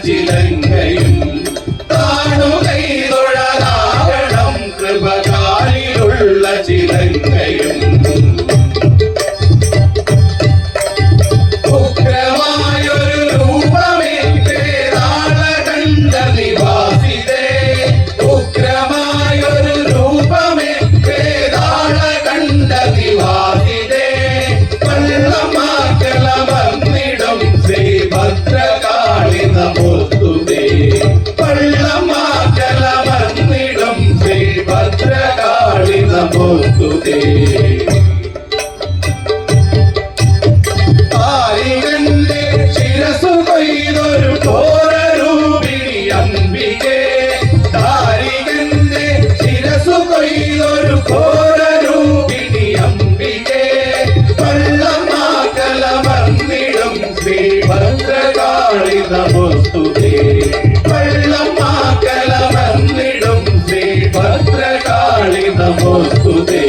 ചിലങ്കയും താണുകൈതൊഴലാകണം കൃപകാലിലുള്ള ചിലങ്കയും ഉഗ്രമായൊരു രൂപമേ വേതാളകണ്ഠ നിവാസിതേ ഉഗ്രമായൊരു രൂപമേ വേതാളകണ്ഠ നിവാസിതേ പള്ളമാക്കലമർന്നിടും ശ്രീഭദ്രകാളി നമോസ്തുതേ പള്ളമാക്കലമർന്നിടും ശ്രീഭദ്രകാളി നമോസ്തുതേ ആയിരന്റെ ശിരസു കൊയ്തൊരു ഘോരരൂപിണി അംബികേ താരികന്റെ ശിരസു കൊയ്തൊരു ഘോരരൂപിണി അംബികേ പള്ളമാക്കലമർന്നിടും ശ്രീഭദ്രകാളി നമോസ്തുതേ പള്ളമാക്കലമർന്നിടും ശ്രീഭദ്രകാളി നമോസ്തുതേ